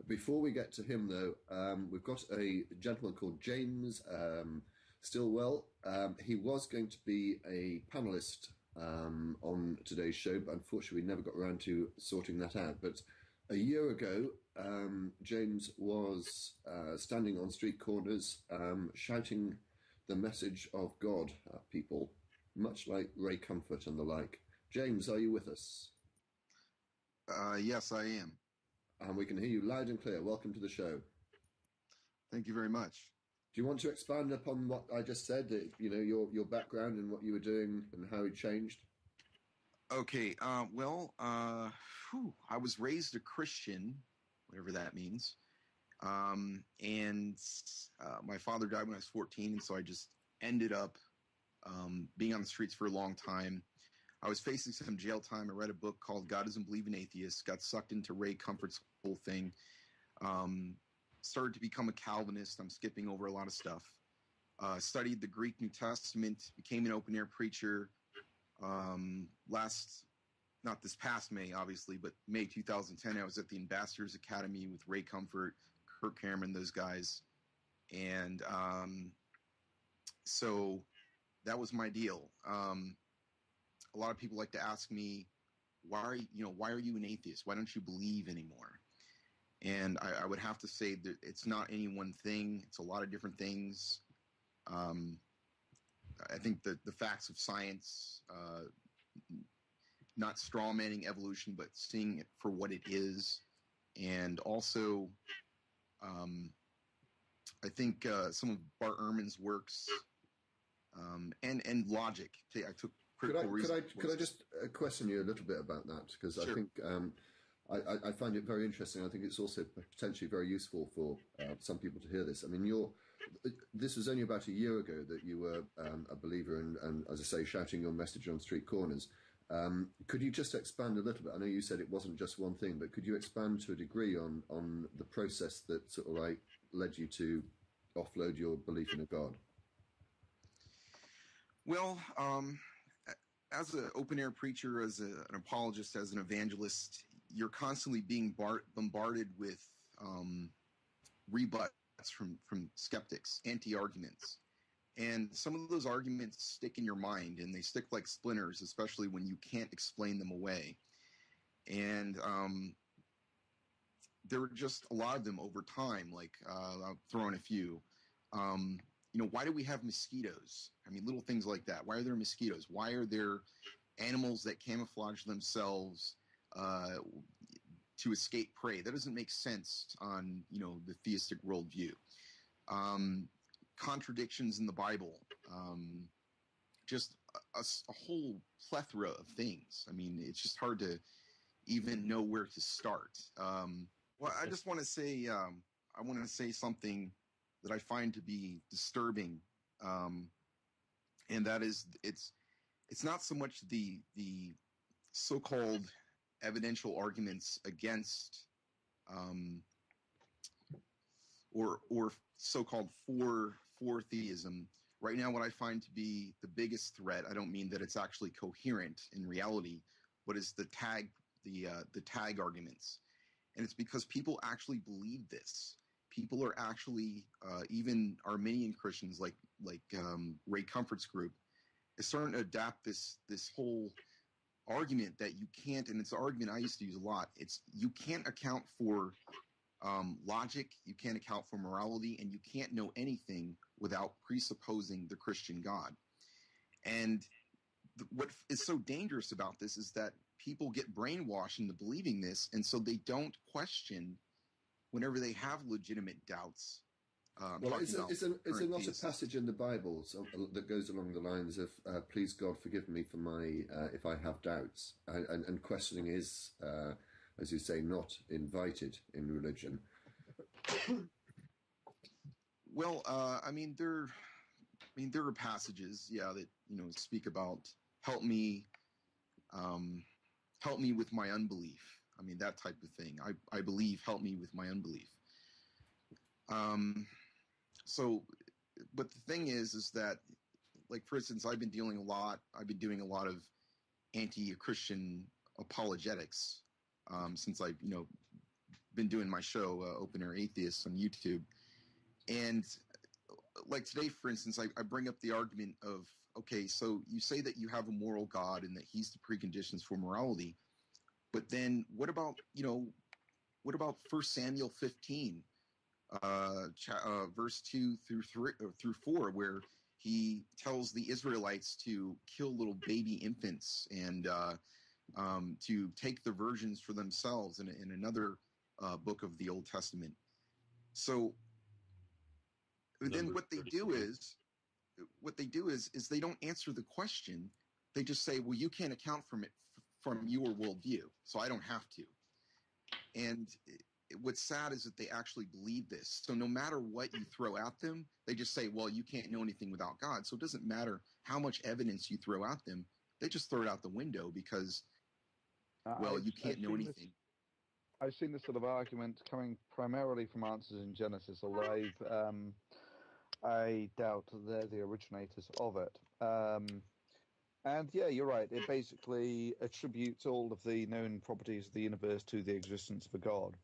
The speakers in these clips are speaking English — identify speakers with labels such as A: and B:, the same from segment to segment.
A: Before we get to him, though, we've got a gentleman called James Stillwell. He was going to be a panelist on today's show, but unfortunately we never got around to sorting that out. But a year ago, James was standing on street corners shouting the message of God at people, much like Ray Comfort and the like. James, are you with us?
B: Yes, I am.
A: And we can hear you loud and clear. Welcome to the show.
B: Thank you very much.
A: Do you want to expand upon what I just said? Your background and what you were doing and how it changed.
B: Okay. I was raised a Christian, whatever that means. And my father died when I was 14, and so I just ended up being on the streets for a long time. I was facing some jail time. I read a book called God Doesn't Believe in Atheists, got sucked into Ray Comfort's whole thing, started to become a Calvinist. I'm skipping over a lot of stuff. Studied the Greek New Testament, became an open-air preacher. Not this past May, obviously, but May 2010, I was at the Ambassadors Academy with Ray Comfort, Kirk Cameron, those guys. And so that was my deal. A lot of people like to ask me, why are you an atheist? Why don't you believe anymore? And I would have to say that it's not any one thing. It's a lot of different things. I think that the facts of science, not strawmanning evolution, but seeing it for what it is. And also, I think some of Bart Ehrman's works and logic. I took
A: Could I just question you a little bit about that? Because sure. I think I find it very interesting. I think it's also potentially very useful for some people to hear this. I mean, this was only about a year ago that you were a believer and, as I say, shouting your message on street corners. Could you just expand a little bit? I know you said it wasn't just one thing, but could you expand to a degree on the process that sort of like led you to offload your belief in a God?
B: Well, as an open-air preacher, as an apologist, as an evangelist, you're constantly being bombarded with rebuts from skeptics, anti-arguments. And some of those arguments stick in your mind, and they stick like splinters, especially when you can't explain them away. And there were just a lot of them over time, like I'll throw in a few. Why do we have mosquitoes? I mean, little things like that. Why are there mosquitoes? Why are there animals that camouflage themselves to escape prey? That doesn't make sense on, the theistic worldview. Contradictions in the Bible. Just a whole plethora of things. I mean, it's just hard to even know where to start. I just want to say, something that I find to be disturbing, and that is it's not so much the so-called evidential arguments against or so-called for theism. Right now, what I find to be the biggest threat, I don't mean that it's actually coherent in reality, but is the tag arguments, and it's because people actually believe this. People are actually, even Arminian Christians like Ray Comfort's group, is starting to adapt this whole argument that you can't, and it's an argument I used to use a lot, you can't account for logic, you can't account for morality, and you can't know anything without presupposing the Christian God. And what is so dangerous about this is that people get brainwashed into believing this, and so they don't question whenever they have legitimate doubts.
A: Is there not a passage in the Bible that goes along the lines of "Please God, forgive me for my if I have doubts," and questioning is, as you say, not invited in religion?
B: Well, there are passages, that speak about help me with my unbelief. I mean, that type of thing. I believe, help me with my unbelief. But the thing is that, like, for instance, I've been doing a lot of anti-Christian apologetics since I, been doing my show, Open Air Atheists, on YouTube. And like today, for instance, I bring up the argument of, okay, so you say that you have a moral God and that he's the preconditions for morality. But then what about 1 Samuel 15, verse 2 through 4, where he tells the Israelites to kill little baby infants and to take the virgins for themselves in another book of the Old Testament. So then what they do is they don't answer the question. They just say, well, you can't account from your worldview, so I don't have to. And what's sad is that they actually believe this. So no matter what you throw at them, they just say, well, you can't know anything without God. So it doesn't matter how much evidence you throw at them. They just throw it out the window because, you can't know anything.
C: I've seen this sort of argument coming primarily from answers in Genesis, although I doubt they're the originators of it. And yeah, you're right. It basically attributes all of the known properties of the universe to the existence of a God,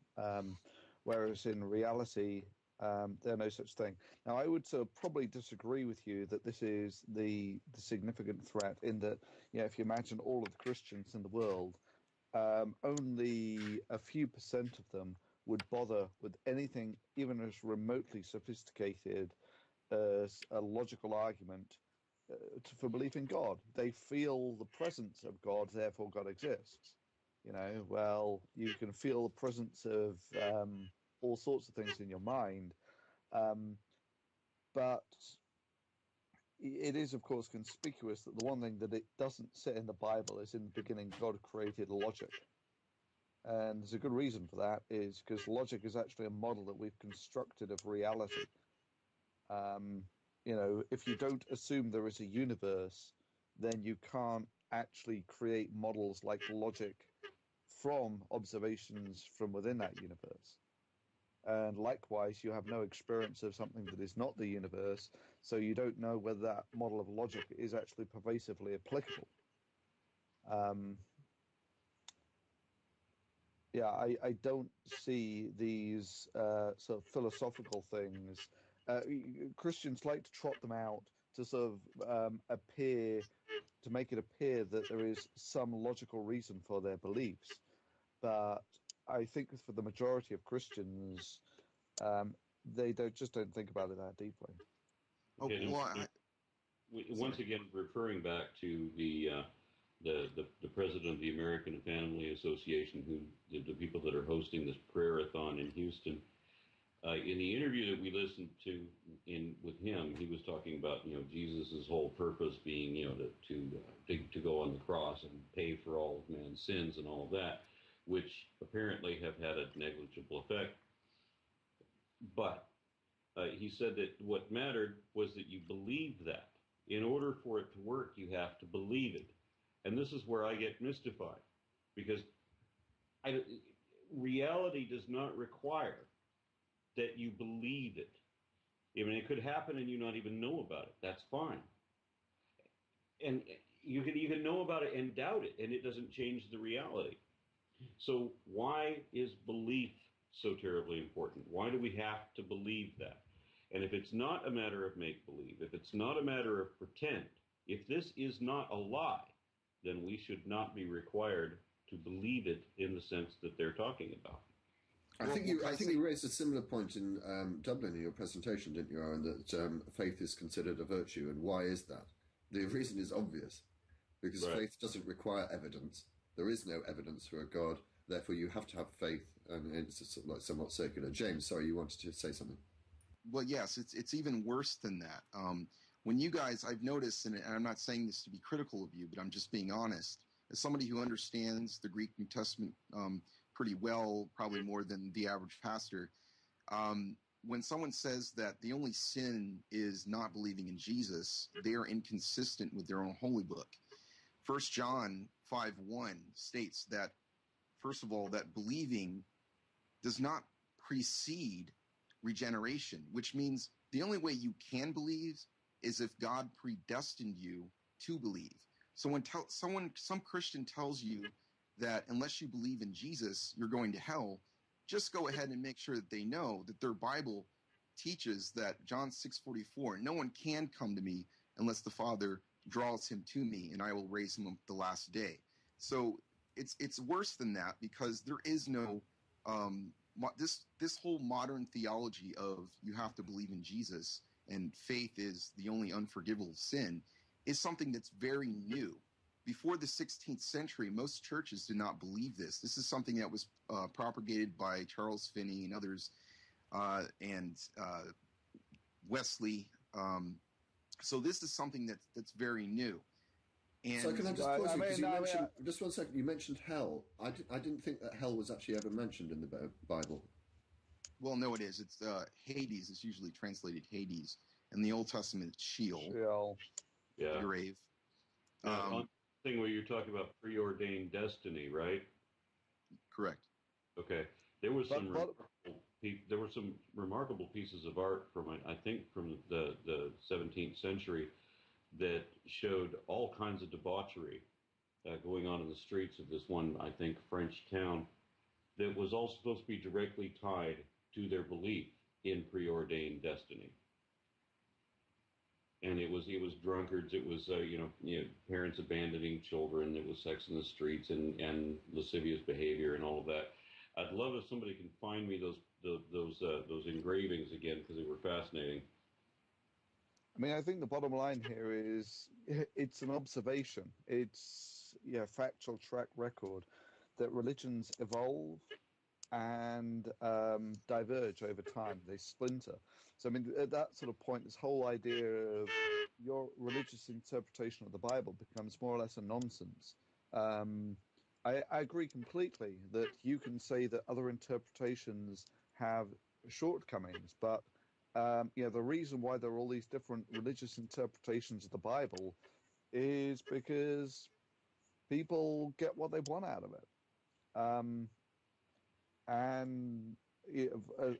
C: whereas in reality, there are no such thing. Now, I would probably disagree with you that this is the significant threat in that, if you imagine all of the Christians in the world, only a few percent of them would bother with anything even as remotely sophisticated as a logical argument for belief in God. They feel the presence of God, therefore God exists. You can feel the presence of all sorts of things in your mind, but it is, of course, conspicuous that the one thing that it doesn't say in the Bible is in the beginning God created logic. And there's a good reason for that, is because logic is actually a model that we've constructed of reality. If you don't assume there is a universe, then you can't actually create models like logic from observations from within that universe. And likewise, you have no experience of something that is not the universe, so you don't know whether that model of logic is actually pervasively applicable. I don't see these sort of philosophical things. Christians like to trot them out to sort of make it appear that there is some logical reason for their beliefs. But I think for the majority of Christians, they just don't think about it that deeply.
D: Once again, referring back to the president of the American Family Association, the people that are hosting this prayer-a-thon in Houston. In the interview that we listened to with him, he was talking about Jesus' whole purpose being to go on the cross and pay for all of man's sins and all of that, which apparently have had a negligible effect. But he said that what mattered was that you believe that. In order for it to work, you have to believe it. And this is where I get mystified, because reality does not require that you believe it. I mean, it could happen and you not even know about it. That's fine. And you can know about it and doubt it, and it doesn't change the reality. So why is belief so terribly important? Why do we have to believe that? And if it's not a matter of make-believe, if it's not a matter of pretend, if this is not a lie, then we should not be required to believe it in the sense that they're talking about.
A: I think you raised a similar point in Dublin in your presentation, didn't you, Aaron, that faith is considered a virtue, and why is that? The reason is obvious, because faith doesn't require evidence. There is no evidence for a God, therefore you have to have faith, and it's sort of like somewhat circular. James, sorry, you wanted to say something.
B: Well, yes, it's even worse than that. When you guys, I've noticed, and I'm not saying this to be critical of you, but I'm just being honest, as somebody who understands the Greek New Testament pretty well, probably more than the average pastor, when someone says that the only sin is not believing in Jesus, they are inconsistent with their own holy book. 1 John 5:1 states that, first of all, that believing does not precede regeneration, which means the only way you can believe is if God predestined you to believe. So when some Christian tells you that unless you believe in Jesus, you're going to hell, just go ahead and make sure that they know that their Bible teaches that John 6:44, no one can come to me unless the Father draws him to me, and I will raise him up the last day. So it's worse than that, because there is no this whole modern theology of you have to believe in Jesus and faith is the only unforgivable sin is something that's very new. Before the 16th century, most churches did not believe this. This is something that was propagated by Charles Finney and others, and Wesley. So this is something that's very new. And
A: so can I just pause you? Because you mentioned, just one second, you mentioned hell. I didn't think that hell was actually ever mentioned in the Bible.
B: Well, no, it is. It's Hades. It's usually translated Hades. In the Old Testament, it's Sheol.
D: Yeah.
B: The grave.
D: On the thing where you're talking about preordained destiny, right?
B: Correct.
D: Okay. There was some remarkable pieces of art from, I think, from the 17th century that showed all kinds of debauchery going on in the streets of this one, I think, French town that was all supposed to be directly tied to their belief in preordained destiny. And it was drunkards, it was parents abandoning children, it was sex in the streets and lascivious behavior and all of that. I'd love if somebody can find me those engravings again, because they were fascinating.
C: I mean, I think the bottom line here is it's an observation. It's factual track record that religions evolve and diverge over time. They splinter. So, I mean, at that sort of point, this whole idea of your religious interpretation of the Bible becomes more or less a nonsense. I agree completely that you can say that other interpretations have shortcomings, but the reason why there are all these different religious interpretations of the Bible is because people get what they want out of it. And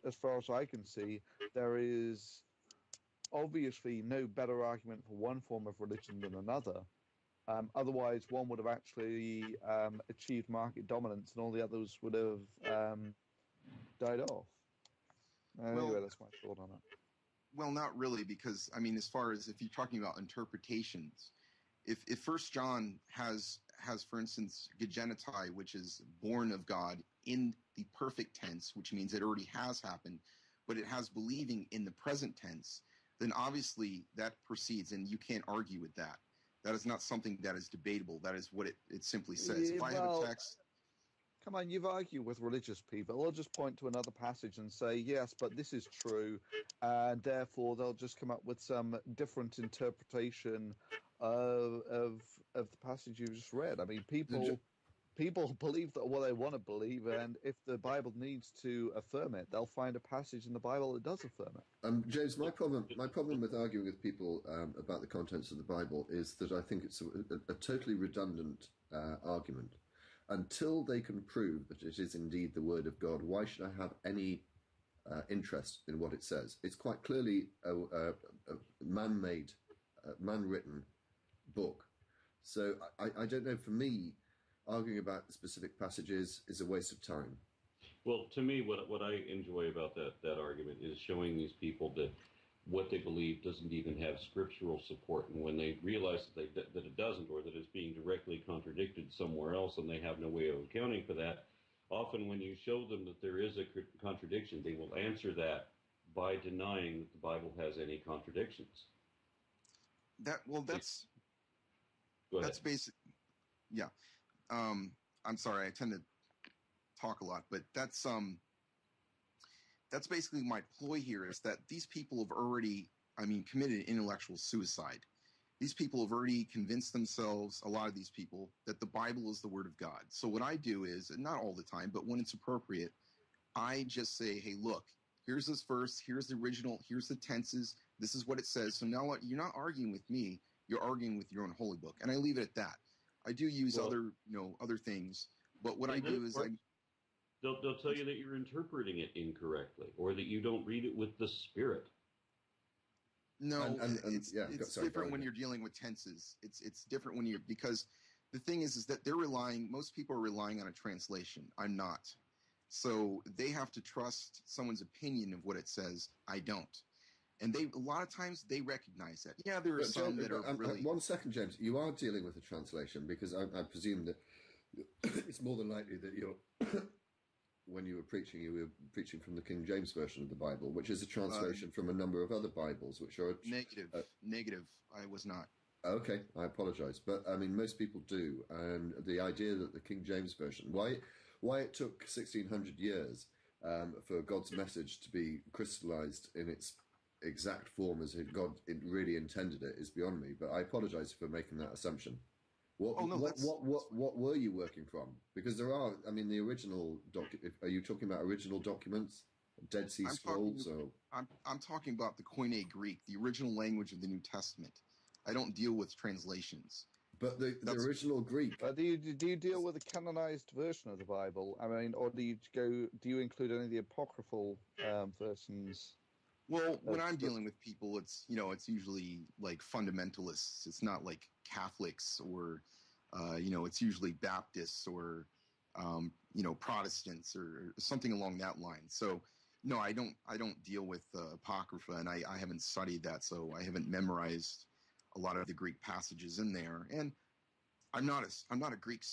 C: as far as I can see, there is obviously no better argument for one form of religion than another. Otherwise, one would have actually achieved market dominance and all the others would have died off. Anyway, that's my thought on it.
B: Well, not really, because, I mean, as far as if you're talking about interpretations, if First John has, for instance, gegenitai, which is born of God, in the perfect tense, which means it already has happened, but it has believing in the present tense, then obviously that proceeds, and you can't argue with that. That is not something that is debatable. That is what it simply says. If I have a text...
C: Come on, you've argued with religious people. They'll just point to another passage and say, yes, but this is true, and therefore they'll just come up with some different interpretation of the passage you've just read. I mean, people believe what they want to believe, and if the Bible needs to affirm it, they'll find a passage in the Bible that does affirm it.
A: James, my problem with arguing with people about the contents of the Bible is that I think it's a totally redundant argument. Until they can prove that it is indeed the Word of God, why should I have any interest in what it says? It's quite clearly a man-made, man-written book. So I don't know, for me, arguing about specific passages is a waste of time.
D: Well, to me, what I enjoy about that argument is showing these people that what they believe doesn't even have scriptural support, and when they realize that it doesn't, or that it's being directly contradicted somewhere else, and they have no way of accounting for that, often when you show them that there is a contradiction, they will answer that by denying that the Bible has any contradictions.
B: That's basic. Yeah. I'm sorry, I tend to talk a lot, but that's basically my ploy here, is that these people have already, committed intellectual suicide. These people have already convinced themselves, a lot of these people, that the Bible is the Word of God. So what I do is, and not all the time, but when it's appropriate, I just say, hey, look, here's this verse, here's the original, here's the tenses, this is what it says. So now you're not arguing with me, you're arguing with your own holy book. And I leave it at that. I do use other things, but what I do is
D: They'll tell you that you're interpreting it incorrectly, or that you don't read it with the Spirit.
B: No, it's different when you're dealing with tenses. It's different because the thing is that most people are relying on a translation. I'm not. So they have to trust someone's opinion of what it says. I don't. And a lot of times they recognize that. Yeah, there are some that are really...
A: 1 second, James. You are dealing with a translation because I presume that it's more than likely that you're... when you were preaching from the King James Version of the Bible, which is a translation from a number of other Bibles, which are...
B: Negative. I was not.
A: Okay, I apologize. But, I mean, most people do. And the idea that the King James Version... Why it took 1,600 years for God's message to be crystallized in its exact form as God really intended it is beyond me. But I apologize for making that assumption. What were you working from? Because there are, I mean, the original are you talking about original documents, Dead Sea Scrolls?
B: I'm talking about the Koine Greek, the original language of the New Testament. I don't deal with translations.
A: But the original Greek.
C: Do you deal with the canonized version of the Bible? I mean, or do you include any of the apocryphal versions?
B: Well, when I'm dealing with people, it's usually like fundamentalists. It's not like Catholics or it's usually Baptists or Protestants or something along that line. So no, I don't deal with apocrypha, and I haven't studied that, so I haven't memorized a lot of the Greek passages in there. And I'm not a Greek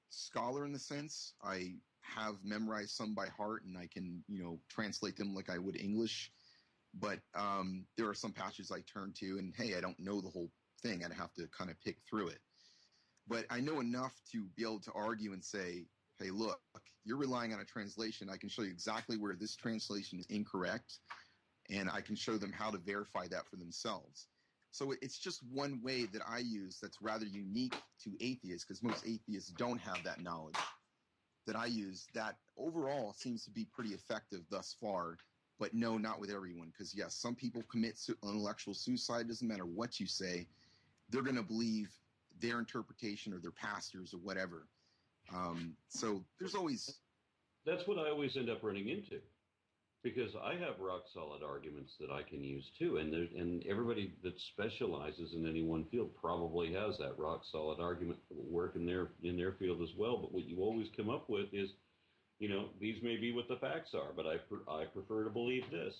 B: scholar in the sense. I have memorized some by heart, and I can translate them like I would English. But there are some passages I turn to, and hey, I don't know the whole thing. I'd have to kind of pick through it. But I know enough to be able to argue and say, hey, look, you're relying on a translation. I can show you exactly where this translation is incorrect, and I can show them how to verify that for themselves. So it's just one way that I use that's rather unique to atheists, because most atheists don't have that knowledge, that I use that overall seems to be pretty effective thus far. But no, not with everyone, because yes, some people commit intellectual suicide. Doesn't matter what you say, they're going to believe their interpretation or their pastors or whatever. So there's always...
D: That's what I always end up running into, because I have rock solid arguments that I can use too, and everybody that specializes in any one field probably has that rock solid argument that will work in their field as well. But what you always come up with is, these may be what the facts are, but I prefer to believe this.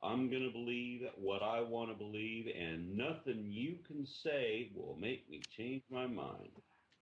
D: I'm going to believe what I want to believe, and nothing you can say will make me change my mind.